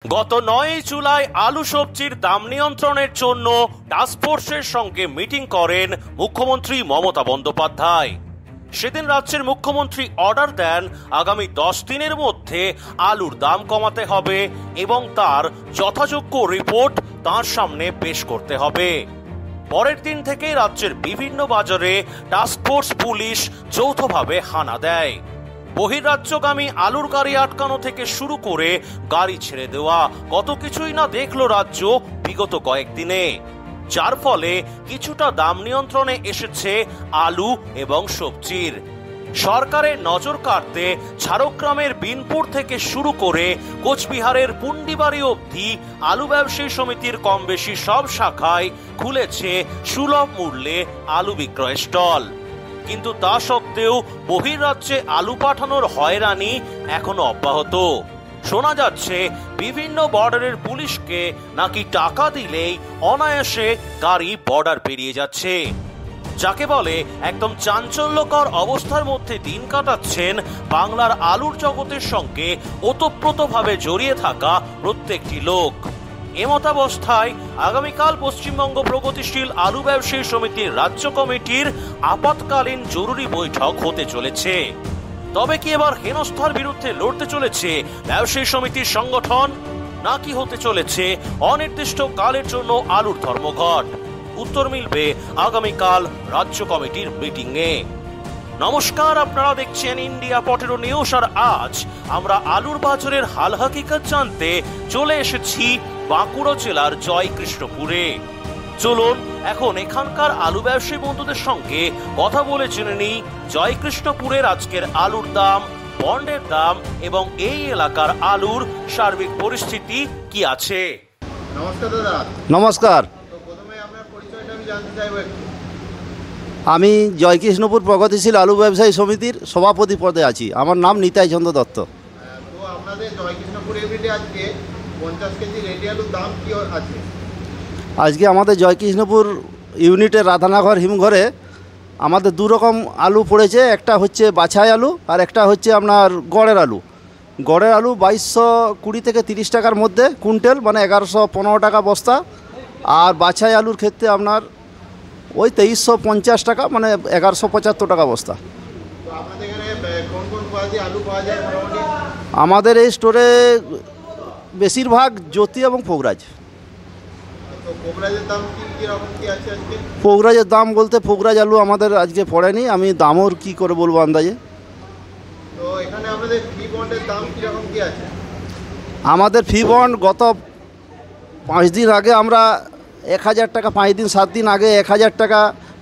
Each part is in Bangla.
গত ৯ জুলাই আলু সবজির দাম নিয়ন্ত্রণের জন্য টাস্কফোর্সের সঙ্গে মিটিং করেন মুখ্যমন্ত্রী মমতা বন্দ্যোপাধ্যায়। সেদিন রাজ্যের মুখ্যমন্ত্রী অর্ডার দেন আগামী ১০ দিনের মধ্যে আলুর দাম কমাতে হবে এবং তার যথাযোগ্য রিপোর্ট তার সামনে পেশ করতে হবে। পরের দিন থেকে রাজ্যের বিভিন্ন বাজারে টাস্কফোর্স পুলিশ যৌথভাবে হানা দেয়। বহির্রাজ্যগামী আলুর গাড়ি আটকানো থেকে শুরু করে গাড়ি ছেড়ে দেওয়া কত কিছুই না দেখলো রাজ্য বিগত কয়েকদিনে, যার ফলে কিছুটা দাম নিয়ন্ত্রণে এসেছে আলু এবং সবজির। সরকারের নজর কাড়তে ঝাড়গ্রামের বিনপুর থেকে শুরু করে কোচবিহারের পুন্ডিবাড়ি অবধি আলু ব্যবসায়ী সমিতির কম বেশি সব শাখায় খুলেছে সুলভ মূল্যে আলু বিক্রয় স্টল। কিন্তু তা সত্ত্বেও বহির্রাজ্যে আলু পাঠানোর হয়রানি এখনো অব্যাহত। শোনা যাচ্ছে বিভিন্ন বর্ডারের পুলিশকে নাকি টাকা দিলেই অনায়াসে গাড়ি বর্ডার পেরিয়ে যাচ্ছে, যাকে বলে একদম চাঞ্চল্যকর অবস্থার মধ্যে দিন কাটাচ্ছেন বাংলার আলুর জগতের সঙ্গে ওতপ্রোতভাবে জড়িয়ে থাকা প্রত্যেকটি লোক। এমতাবস্থায় আগামীকাল পশ্চিমবঙ্গ প্রগতিশীল আলু ব্যবসায়ী সমিতির রাজ্য কমিটির আপাতকালীন জরুরি বৈঠক হতে চলেছে। তবে কি এবার হেনস্থার বিরুদ্ধে লড়তে চলেছে ব্যবসায়ী সমিতির সংগঠন, নাকি হতে চলেছে অনির্দিষ্ট কালের জন্য আলুর ধর্মঘট? উত্তর মিলবে আগামীকাল রাজ্য কমিটির মিটিংয়ে। নমস্কার, আপনারা দেখছেন ইন্ডিয়া পটেটো নিউজ, আর আজ আমরা আলুর বাজারের হাল হাকিকত জানতে চলে এসেছি বাঁকুড়া জেলার জয়কৃষ্ণপুরে। চলুন এখন এখানকার আলু ব্যবসায়ী বন্ধুদের সঙ্গে কথা বলে জেনে নিই জয়কৃষ্ণপুরের আজকের আলুর দাম, বন্ডের দাম এবং এই এলাকার আলুর সার্বিক পরিস্থিতি কি আছে। নমস্কার দাদা। নমস্কার। প্রথমে আপনার পরিচয়টা আমি জানতে চাইব একটু। আমি জয়কৃষ্ণপুর প্রগতিশীল আলু ব্যবসায়ী সমিতির সভাপতি পদে আছি। আমার নাম নিতাই চন্দ্র দত্ত। তো আপনাদের জয়কৃষ্ণপুর ইউনিটে আজকে 50 কেজি রেডি আলুর দাম কি আছে? আজকে আমাদের জয়কৃষ্ণপুর ইউনিটের রাধানগর হিমঘরে আমাদের দু রকম আলু পড়েছে। একটা হচ্ছে বাছাই আলু আর একটা হচ্ছে আপনার গড়ের আলু। গড়ের আলু 2220 থেকে 30 টাকার মধ্যে কুইন্টাল, মানে 1115 টাকা বস্তা। আর বাছাই আলুর ক্ষেত্রে আপনার ওই 2350 টাকা, মানে 1175 টাকা বস্তা। তো আপনাদের এখানে কোন কোন আলু পাওয়া যায় মোটামুটি? আমাদের এই স্টোরে বেশিরভাগ জ্যোতি এবং পোগরাজ। তো পোগরাজের দাম কি রকম কি আছে আজকে? পোগরাজের দাম বলতে পোগরাজ আলু আমাদের আজকে পড়েনি, আমি দামও কি করে বলবো আন্দাজে। তো এখানে আমাদের ফি বন্ডের দাম কি রকম কি আছে? আমাদের ফি বন্ড গত 5 দিন আগে আমরা 1000 টাকা, 5 দিন 7 দিন আগে 1000 টাকা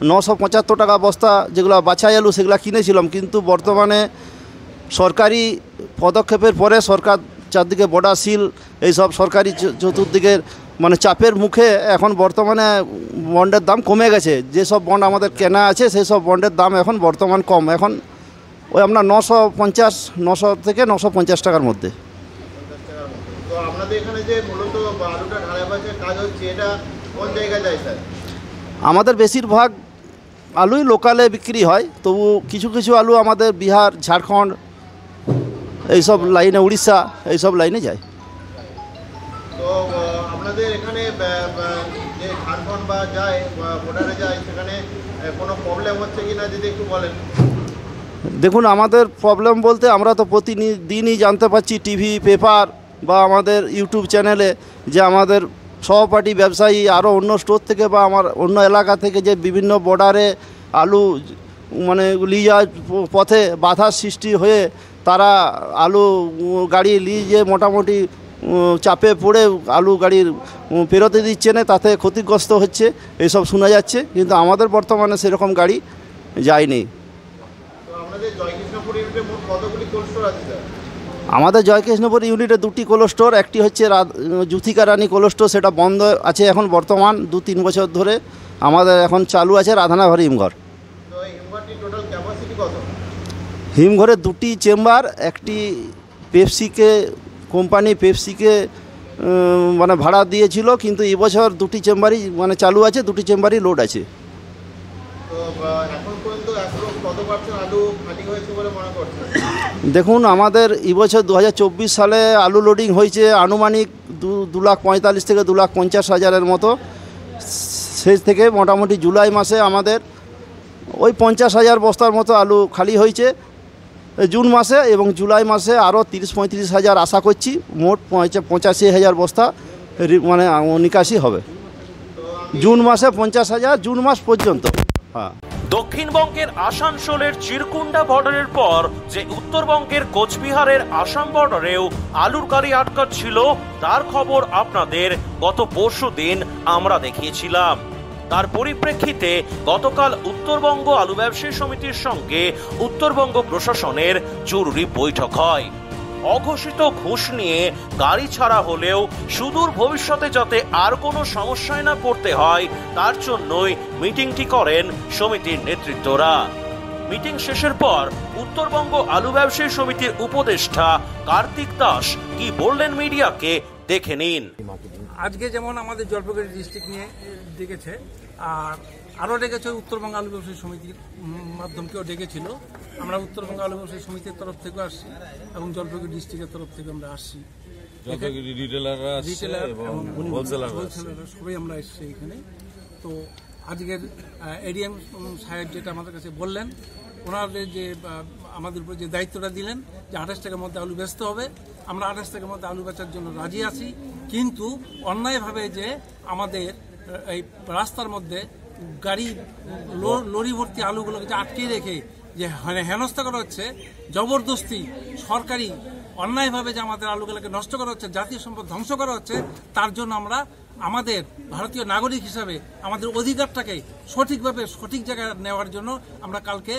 975 টাকা বস্তা যেগুলো বাছাই আলু সেগুলো কিনেছিলাম। কিন্তু বর্তমানে সরকারি পদক্ষেপের পরে সরকার চারদিকে বর্ডার সিল, এইসব সরকারি চতুর্দিকের মানে চাপের মুখে এখন বর্তমানে বন্ডের দাম কমে গেছে। যেসব বন্ড আমাদের কেনা আছে সেই সব বন্ডের দাম এখন বর্তমান কম, এখন ওই আপনার 900 থেকে 950 টাকার মধ্যে। তো আপনাদের এখানে যে মূলত আলুটা ঢালাই কাজ হচ্ছে, এটা কোন জায়গায় যায় স্যার? আমাদের বেশিরভাগ আলুই লোকালে বিক্রি হয়, তবু কিছু কিছু আলু আমাদের বিহার, ঝাড়খণ্ড, এইসব লাইনে, উড়িষ্যা, এইসব লাইনে যায়। তো আপনাদের এখানে যে ঝাড়খণ্ড বা যায় বর্ডারে যায়, সেখানে কোনো প্রবলেম হচ্ছে কি না যদি একটু বলেন। দেখুন, আমাদের প্রবলেম বলতে আমরা তো প্রতিদিনই জানতে পারছি টিভি, পেপার বা আমাদের ইউটিউব চ্যানেলে যে আমাদের সহপাঠী ব্যবসায়ী আরও অন্য স্টোর থেকে বা আমার অন্য এলাকা থেকে যে বিভিন্ন বর্ডারে আলু মানে নিয়ে যাওয়ার পথে বাধার সৃষ্টি হয়ে তারা আলু গাড়ি নিয়ে মোটামুটি চাপে পড়ে আলু গাড়ির ফেরতে দিচ্ছে না, তাতে ক্ষতিগ্রস্ত হচ্ছে, এইসব শোনা যাচ্ছে। কিন্তু আমাদের বর্তমানে সেরকম গাড়ি যায়নি। আমাদের জয়কৃষ্ণপুর ইউনিটে মোট কতগুলি কোল্ড স্টোর আছে স্যার? আমাদের জয়কৃষ্ণপুর ইউনিটে 2টি কোল্ড স্টোর। একটি হচ্ছে জ্যোতিকা রানী কোল্ড স্টোর, সেটা বন্ধ আছে এখন বর্তমান 2-3 বছর ধরে। আমাদের এখন চালু আছে রাধানগর হিমঘর। তো এই হিমঘরটির টোটাল ক্যাপাসিটি কত? হিমঘরে 2টি চেম্বার, একটি পেপসিকে কোম্পানি পেপসিকে মানে ভাড়া দিয়েছিল, কিন্তু এবছর 2টি চেম্বারই মানে চালু আছে, 2টি চেম্বারই লোড আছে। তো এখন পর্যন্ত কত কত % আলু খালি হয়েছে বলে মনে করছেন? দেখুন, আমাদের এবছর 2024 সালে আলু লোডিং হয়েছে আনুমানিক 2,45,000 থেকে 2,50,000 মতো। সেই থেকে মোটামুটি জুলাই মাসে আমাদের ওই 50,000 বস্তার মতো আলু খালি হয়েছে জুন মাসে, এবং জুলাই মাসে আরও 30-35,000 আশা করছি। মোট 85,000 বস্তা মানে নিকাশি হবে জুন মাসে, 50,000 জুন মাস পর্যন্ত। হ্যাঁ, দক্ষিণবঙ্গের আসানসোলের চিরকুন্ডা বর্ডারের পর যে উত্তরবঙ্গের কোচবিহারের আসাম বর্ডারেও আলুর গাড়ি আটকাচ্ছিল, তার খবর আপনাদের গত পরশুদিন আমরা দেখিয়েছিলাম। তার পরিপ্রেক্ষিতে গতকাল উত্তরবঙ্গ আলু ব্যবসায়ী সমিতির সঙ্গে উত্তরবঙ্গ প্রশাসনের জরুরি বৈঠক হয়। অঘোষিত ঘুষ নিয়ে গাড়ি ছাড়া হলেও সুদূর ভবিষ্যতে যাতে আর কোনো সমস্যায় না পড়তে হয়, তার জন্যই মিটিংটি করেন সমিতির নেতৃত্বরা। মিটিং শেষের পর উত্তরবঙ্গ আলু ব্যবসায়ী সমিতির উপদেষ্টা কার্তিক দাস কি বললেন মিডিয়াকে দেখে নিন। আজকে যেমন আমাদের জলপাইগুড়ি ডিস্ট্রিক্ট নিয়ে ডেকেছে, আর আরও ডেকেছে উত্তরবঙ্গ আলু ব্যবসায়ী সমিতির মাধ্যমকেও ডেকেছিল। আমরা উত্তরবঙ্গ আলু ব্যবসায়ী সমিতির তরফ থেকেও আসছি এবং জলপাইগুড়ি ডিস্ট্রিক্টের তরফ থেকে আমরা আসছি। রিটেলার এবং হোলসেলাররা সবাই আমরা এসেছি এখানে। তো আজকের এডিএম সাহেব যেটা আমাদের কাছে বললেন, ওনাদের যে আমাদের উপর যে দায়িত্বটা দিলেন যে 28 টাকার মধ্যে আলু বেচতে হবে, আমরা 28 টাকার মধ্যে আলু বেচার জন্য রাজি আছি। কিন্তু অন্যায়ভাবে যে আমাদের এই রাস্তার মধ্যে গাড়ি লরি ভর্তি আলুগুলোকে যে আটকে রেখে যে হেনস্থা করা হচ্ছে, জবরদস্তি সরকারি অন্যায়ভাবে যে আমাদের আলুগুলোকে নষ্ট করা হচ্ছে, জাতীয় সম্পদ ধ্বংস করা হচ্ছে, তার জন্য আমরা আমাদের ভারতীয় নাগরিক হিসাবে আমাদের অধিকারটাকে সঠিকভাবে সঠিক জায়গায় নেওয়ার জন্য আমরা কালকে,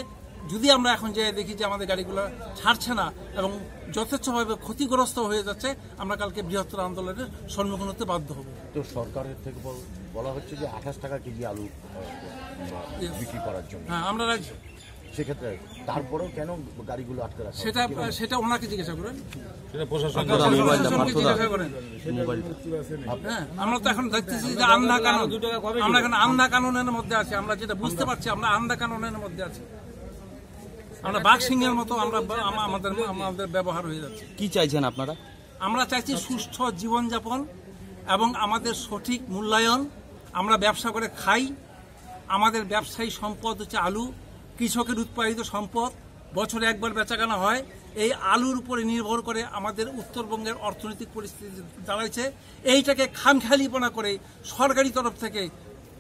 যদি আমরা এখন যে দেখি যে আমাদের গাড়িগুলো ছাড়ছে না এবং যথেচ্ছভাবে ক্ষতিগ্রস্ত হয়ে যাচ্ছে, আমরা কালকে বৃহত্তর আন্দোলনের সম্মুখীন হতে বাধ্য হব। তো সরকারের থেকে বলা হচ্ছে যে 28 টাকা কেজি আলু বিক্রি করার জন্য। হ্যাঁ, আমরা রাজি। সেক্ষেত্রে তারপরেও কেন গাড়িগুলো আটকে রাখা? সেটা ওনাকে জিজ্ঞাসা করেন, আমরা তো এখন দেখতেছি যে আন্ধা কানুন, আমরা এখন আন্ধা কানুনের মধ্যে আছি। আমরা যেটা বুঝতে পারছি, আমরা আন্ধা কানুনের মধ্যে আছি। আমরা বাঘ সিংহের মতো আমাদের ব্যবহার হয়ে যাচ্ছে। কি চাইছেন আপনারা? আমরা চাইছি সুষ্ঠু জীবনযাপন এবং আমাদের সঠিক মূল্যায়ন। আমরা ব্যবসা করে খাই, আমাদের ব্যবসায়ী সম্পদ হচ্ছে আলু, কৃষকের উৎপাদিত সম্পদ, বছরে একবার বেচাকেনা হয়। এই আলুর উপরে নির্ভর করে আমাদের উত্তরবঙ্গের অর্থনৈতিক পরিস্থিতি দাঁড়াইছে। এইটাকে খামখেয়ালিপনা করে সরকারি তরফ থেকে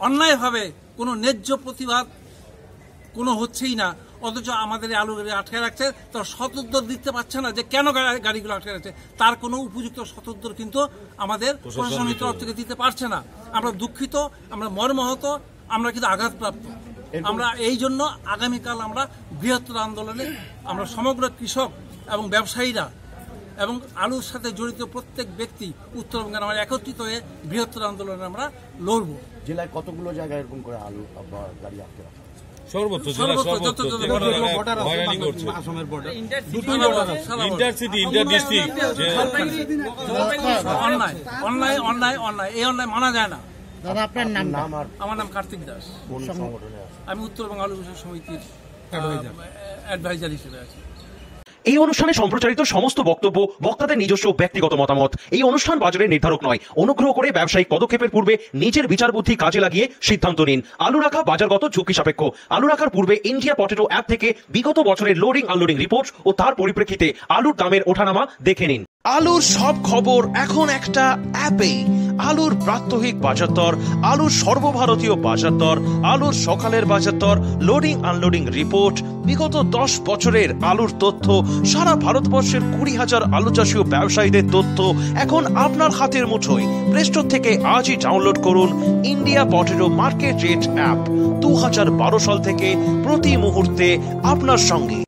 অন্যায়ভাবে কোনো ন্যায্য প্রতিবাদ কোনো হচ্ছেই না, অথচ আমাদের আলু গাড়ি আটকে রাখছে। তার সদুত্তর দিতে পারছে না যে কেন গাড়িগুলো আটকে রাখছে, তার কোনো উপযুক্ত সদুত্তর কিন্তু আমাদের প্রশাসনিক তরফ থেকে দিতে পারছে না। আমরা দুঃখিত, আমরা মর্মাহত, আমরা কিন্তু আঘাতপ্রাপ্ত। আমরা এই জন্য আগামীকাল আমরা বৃহত্তর আন্দোলনে আমরা সমগ্র কৃষক এবং ব্যবসায়ীরা এবং আলুর সাথে জড়িত প্রত্যেক ব্যক্তি উত্তরবঙ্গের আমরা একত্রিত হয়ে বৃহত্তর আন্দোলনে আমরা লড়ব। জেলায় কতগুলো জায়গায় এরকম করে আলু গাড়ি আটকে রাখা? অন্যায় মানা যায় না। দাদা, আপনার নাম? আমার নাম কার্তিক দাস। আমি উত্তরবঙ্গ আলু ব্যবসায়ী সমিতির অ্যাডভাইজার হিসেবে আছি। এই অনুষ্ঠানে সম্প্রচারিত সমস্ত বক্তব্য বক্তাদের নিজস্ব ব্যক্তিগত মতামত। এই অনুষ্ঠান বাজারের নির্ধারক নয়। অনুগ্রহ করে ব্যবসায়িক পদক্ষেপের পূর্বে নিজের বিচার বুদ্ধি কাজে লাগিয়ে সিদ্ধান্ত নিন। আলু রাখা বাজারগত ঝুঁকি সাপেক্ষ। আলু রাখার পূর্বে ইন্ডিয়া পটেটো অ্যাপ থেকে বিগত বছরের লোডিং আনলোডিং রিপোর্ট ও তার পরিপ্রেক্ষিতে আলুর দামের ওঠানামা দেখে নিন। আলুর সব খবর এখন একটা অ্যাপেই। আলুর প্রাত্যহিক বাজার দর, আলুর সর্বভারতীয় বাজার দর, আলুর সকালের বাজার দর, লোডিং আনলোডিং রিপোর্ট, বিগত 10 বছরের আলুর তথ্য, সারা ভারতবর্ষের 20,000 আলু চাষী ও ব্যবসায়ীদের তথ্য এখন আপনার হাতের মুঠোয়। প্লে স্টোর থেকে আজই ডাউনলোড করুন India potato market rate app. 2012 সাল থেকে প্রতি মুহূর্তে আপনার সঙ্গে।